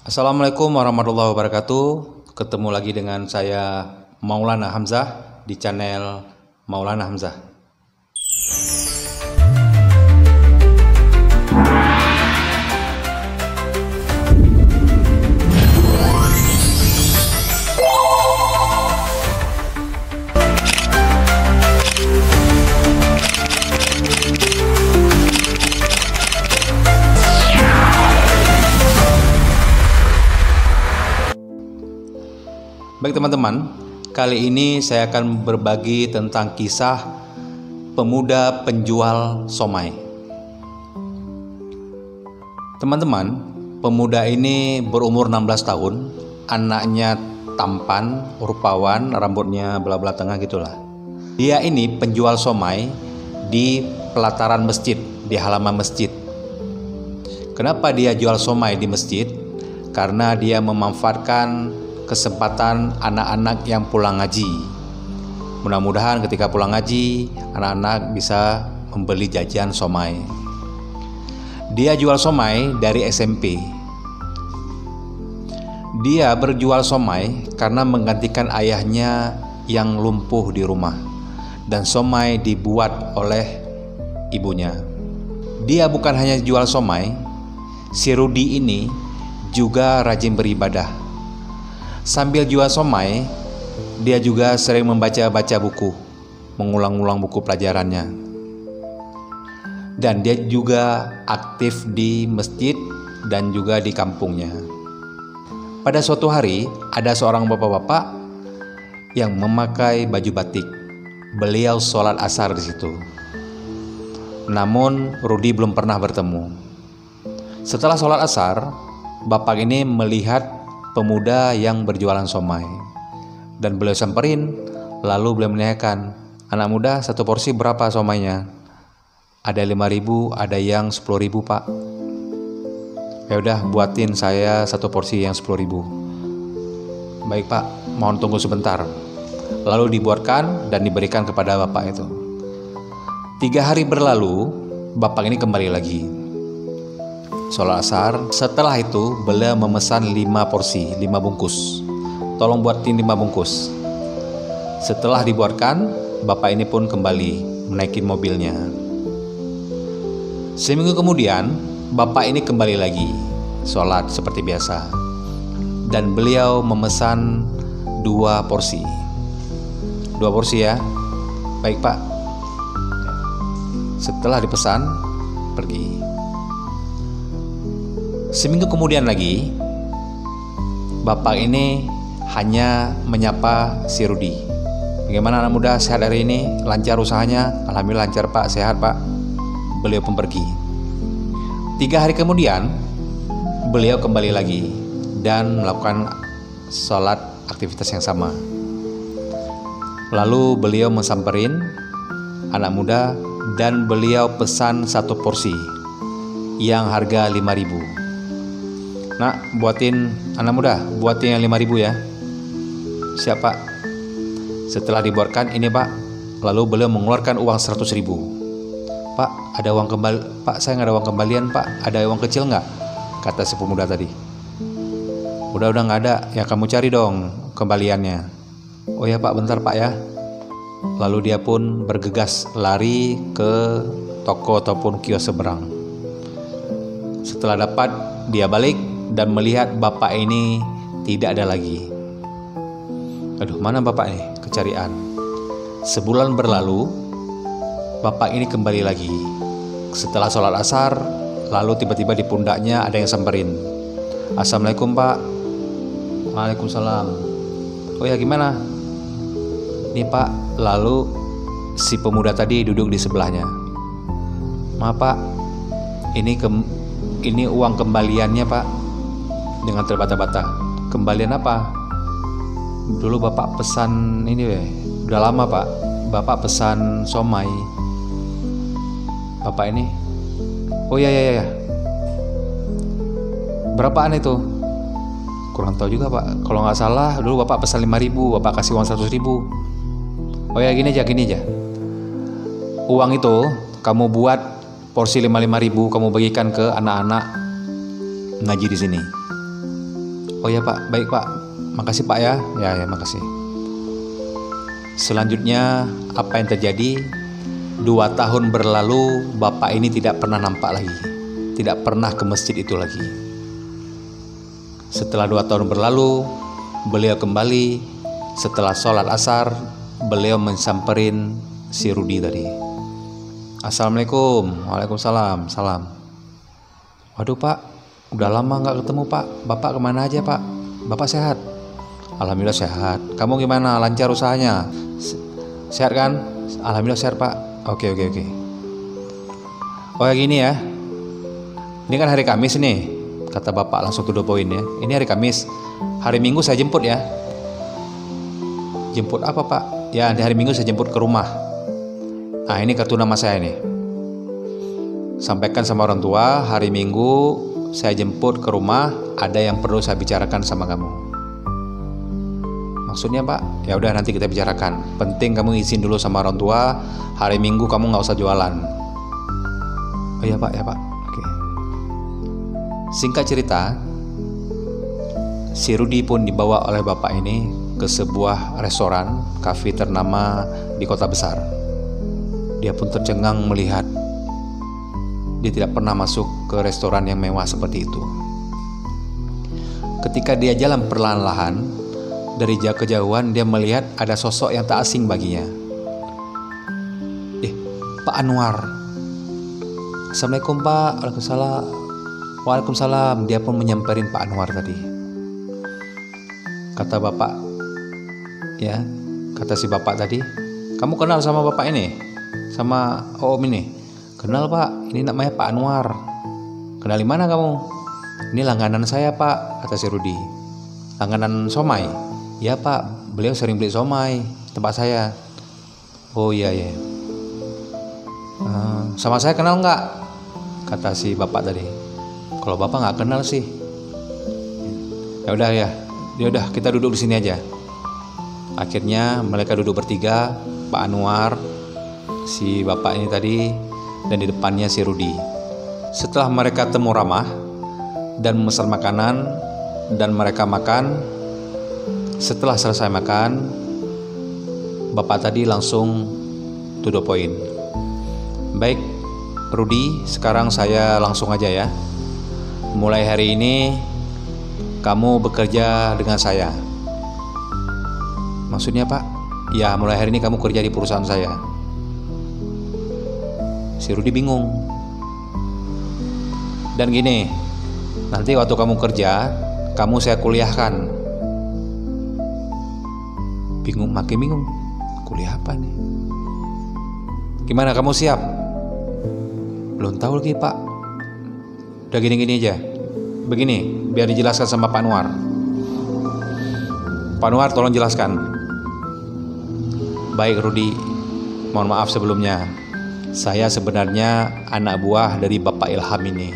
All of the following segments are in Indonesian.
Assalamualaikum warahmatullahi wabarakatuh. Ketemu lagi dengan saya Maulana Hamzah di channel Maulana Hamzah. Baik teman-teman, kali ini saya akan berbagi tentang kisah pemuda penjual somai. Teman-teman, pemuda ini berumur 16 tahun, anaknya tampan, rupawan, rambutnya belah-belah tengah gitulah. Dia ini penjual somai di pelataran masjid, di halaman masjid. Kenapa dia jual somai di masjid? Karena dia memanfaatkan kesempatan anak-anak yang pulang ngaji. Mudah-mudahan ketika pulang ngaji, anak-anak bisa membeli jajan somai. Dia jual somai dari SMP. Dia berjual somai karena menggantikan ayahnya yang lumpuh di rumah, dan somai dibuat oleh ibunya. Dia bukan hanya jual somai, si Rudi ini juga rajin beribadah. Sambil jual somai, dia juga sering membaca-baca buku, mengulang-ulang buku pelajarannya. Dan dia juga aktif di masjid dan juga di kampungnya. Pada suatu hari, ada seorang bapak-bapak yang memakai baju batik. Beliau sholat asar di situ. Namun Rudi belum pernah bertemu. Setelah sholat asar, bapak ini melihat pemuda yang berjualan somai, dan beliau samperin, lalu beliau menanyakan, "Anak muda, satu porsi berapa somainya?" "Ada 5.000, ada yang 10.000 pak." "Ya udah, buatin saya satu porsi yang 10.000." "Baik pak, mohon tunggu sebentar." Lalu dibuatkan dan diberikan kepada bapak itu. 3 hari berlalu, bapak ini kembali lagi sholat asar. Setelah itu beliau memesan 5 porsi, 5 bungkus. "Tolong buatin 5 bungkus." Setelah dibuatkan, bapak ini pun kembali menaikin mobilnya. Seminggu kemudian, bapak ini kembali lagi sholat seperti biasa, dan beliau memesan 2 porsi. 2 porsi ya. "Baik pak." Setelah dipesan, pergi. Seminggu kemudian lagi, bapak ini hanya menyapa si Rudi. "Bagaimana anak muda, sehat hari ini? Lancar usahanya?" "Alhamdulillah lancar pak, sehat pak." Beliau pun pergi. 3 hari kemudian, beliau kembali lagi dan melakukan sholat aktivitas yang sama. Lalu beliau mensamperin anak muda dan beliau pesan 1 porsi yang harga 5.000. "Nak, buatin anak muda, buatin yang 5.000 ya." "Siap pak." Setelah dibuatkan, "Ini pak." Lalu beliau mengeluarkan uang 100.000. "Pak, ada uang kembali? Pak, saya nggak ada uang kembalian pak. Ada uang kecil nggak?" kata si pemuda tadi. Udah nggak ada. "Ya kamu cari dong kembaliannya." "Oh ya pak, bentar pak ya." Lalu dia pun bergegas lari ke toko ataupun kios seberang. Setelah dapat, dia balik dan melihat bapak ini tidak ada lagi. "Aduh, mana bapak ini? Kecarian." Sebulan berlalu, bapak ini kembali lagi. Setelah sholat asar, lalu tiba-tiba di pundaknya ada yang samperin. "Assalamualaikum pak." "Waalaikumsalam." "Oh ya, gimana?" "Nih pak." Lalu si pemuda tadi duduk di sebelahnya. "Maaf pak, ini uang kembaliannya pak." Dengan terbata-bata. "Kembalian apa?" "Dulu bapak pesan ini udah lama pak, bapak pesan somai." Bapak ini, "Oh ya. Berapaan itu?" "Kurang tahu juga pak, kalau nggak salah dulu bapak pesan 5.000, bapak kasih uang 100.000. "Oh ya, gini aja. Uang itu kamu buat porsi 5.000 kamu bagikan ke anak-anak ngaji di sini. Oh ya Pak, baik Pak. Makasih Pak ya. Ya, makasih. Selanjutnya apa yang terjadi? 2 tahun berlalu, bapak ini tidak pernah nampak lagi. Tidak pernah ke masjid itu lagi. Setelah 2 tahun berlalu, beliau kembali. Setelah sholat asar, beliau mensamperin si Rudi tadi. Assalamualaikum. Waalaikumsalam. Salam. Waduh Pak, udah lama gak ketemu Pak. Bapak kemana aja Pak? Bapak sehat? Alhamdulillah sehat. Kamu gimana? Lancar usahanya? Sehat kan? Alhamdulillah sehat Pak. Oke. Oh ya gini ya, ini kan hari Kamis nih, kata bapak langsung to the point ya. Ini hari Kamis, hari Minggu saya jemput ya. Jemput apa Pak? Ya di hari Minggu saya jemput ke rumah. Nah ini kartu nama saya nih. Sampaikan sama orang tua, hari Minggu saya jemput ke rumah, ada yang perlu saya bicarakan sama kamu. Maksudnya Pak? Ya udah nanti kita bicarakan. Penting kamu izin dulu sama orang tua. Hari Minggu kamu nggak usah jualan. Oh ya Pak, Oke. Singkat cerita, si Rudi pun dibawa oleh bapak ini ke sebuah restoran, kafe ternama di kota besar. Dia pun tercengang melihat dia tidak pernah masuk ke restoran yang mewah seperti itu. Ketika dia jalan perlahan-lahan, dari jauh kejauhan dia melihat ada sosok yang tak asing baginya. Pak Anwar. Assalamualaikum Pak. Waalaikumsalam. Dia pun menyamperin Pak Anwar tadi. Kata bapak, ya, kata si bapak tadi, kamu kenal sama bapak ini? Sama Om ini? Kenal Pak, ini namanya Pak Anwar. Kenal di mana kamu? Ini langganan saya Pak, kata si Rudi. Langganan somai? Ya Pak, beliau sering beli somai tempat saya. Oh iya. Sama saya kenal nggak? Kata si bapak tadi. Kalau bapak nggak kenal sih. Ya udah kita duduk di sini aja. Akhirnya mereka duduk bertiga, Pak Anwar, si bapak ini tadi, dan di depannya si Rudi. Setelah mereka temu ramah dan memesan makanan dan mereka makan. Setelah selesai makan, bapak tadi langsung to the point. Baik, Rudi, sekarang saya langsung aja ya. Mulai hari ini kamu bekerja dengan saya. Maksudnya Pak? Ya, mulai hari ini kamu kerja di perusahaan saya. Si Rudi bingung. Dan gini, nanti waktu kamu kerja, kamu saya kuliahkan. Makin bingung. Kuliah apa nih? Gimana, kamu siap? Belum tahu lagi Pak. Udah gini aja. Begini, biar dijelaskan sama Pak Anwar. Pak Anwar tolong jelaskan. Baik Rudi, mohon maaf sebelumnya. Saya sebenarnya anak buah dari Bapak Ilham ini.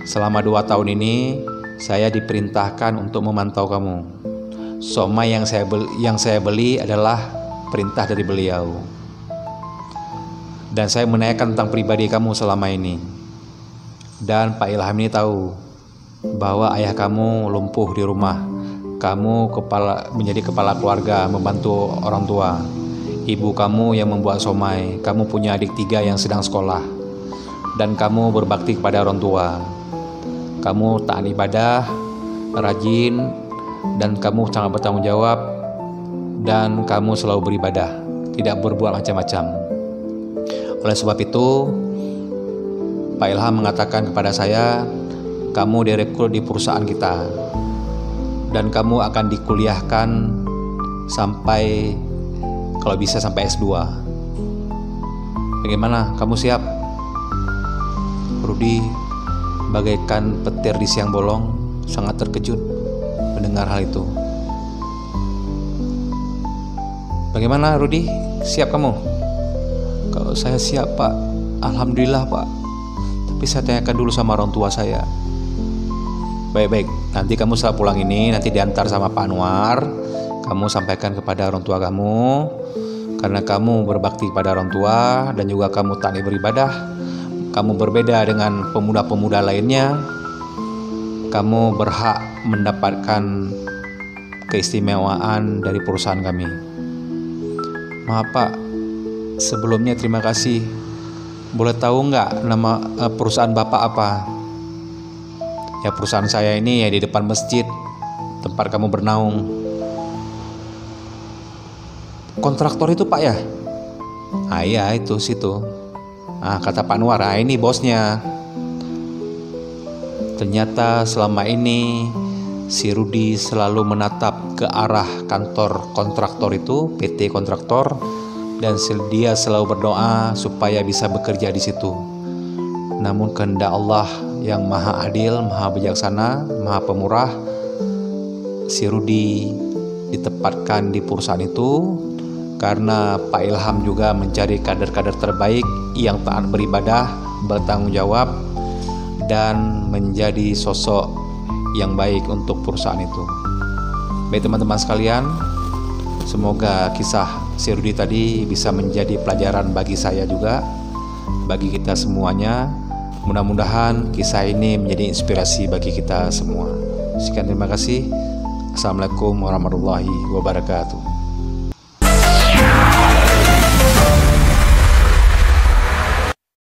Selama 2 tahun ini saya diperintahkan untuk memantau kamu. Somai yang saya beli adalah perintah dari beliau. Dan saya menanyakan tentang pribadi kamu selama ini. Dan Pak Ilham ini tahu bahwa ayah kamu lumpuh di rumah. Kamu menjadi kepala keluarga, membantu orang tua. Ibu kamu yang membuat somai. Kamu punya adik 3 yang sedang sekolah. Dan kamu berbakti kepada orang tua. Kamu taat ibadah, rajin, dan kamu sangat bertanggung jawab. Dan kamu selalu beribadah, tidak berbuat macam-macam. Oleh sebab itu, Pak Ilham mengatakan kepada saya, kamu direkrut di perusahaan kita. Dan kamu akan dikuliahkan sampai, kalau bisa sampai S2. Bagaimana? Kamu siap? Rudi bagaikan petir di siang bolong, sangat terkejut mendengar hal itu. Bagaimana Rudi? Siap kamu? Kalau saya siap Pak, alhamdulillah Pak. Tapi saya tanyakan dulu sama orang tua saya. Baik, nanti kamu setelah pulang ini, nanti diantar sama Pak Anwar. Kamu sampaikan kepada orang tua kamu, karena kamu berbakti kepada orang tua dan juga kamu taat beribadah. Kamu berbeda dengan pemuda-pemuda lainnya. kamu berhak mendapatkan keistimewaan dari perusahaan kami. Maaf Pak, sebelumnya terima kasih. Boleh tahu nggak nama perusahaan Bapak apa? Ya, perusahaan saya ini ya di depan masjid tempat kamu bernaung. Kontraktor itu Pak ya? Ah iya, itu situ. Kata Pak Anwar, ini bosnya. Ternyata selama ini si Rudi selalu menatap ke arah kantor kontraktor itu, PT kontraktor, dan dia selalu berdoa supaya bisa bekerja di situ. Namun kehendak Allah yang maha adil, maha bijaksana, maha pemurah, si Rudi ditempatkan di perusahaan itu karena Pak Ilham juga mencari kader-kader terbaik yang taat beribadah, bertanggung jawab, dan menjadi sosok yang baik untuk perusahaan itu. Baik teman-teman sekalian, semoga kisah si Rudi tadi bisa menjadi pelajaran bagi saya juga, bagi kita semuanya. Mudah-mudahan kisah ini menjadi inspirasi bagi kita semua. Sekian, terima kasih. Assalamualaikum warahmatullahi wabarakatuh.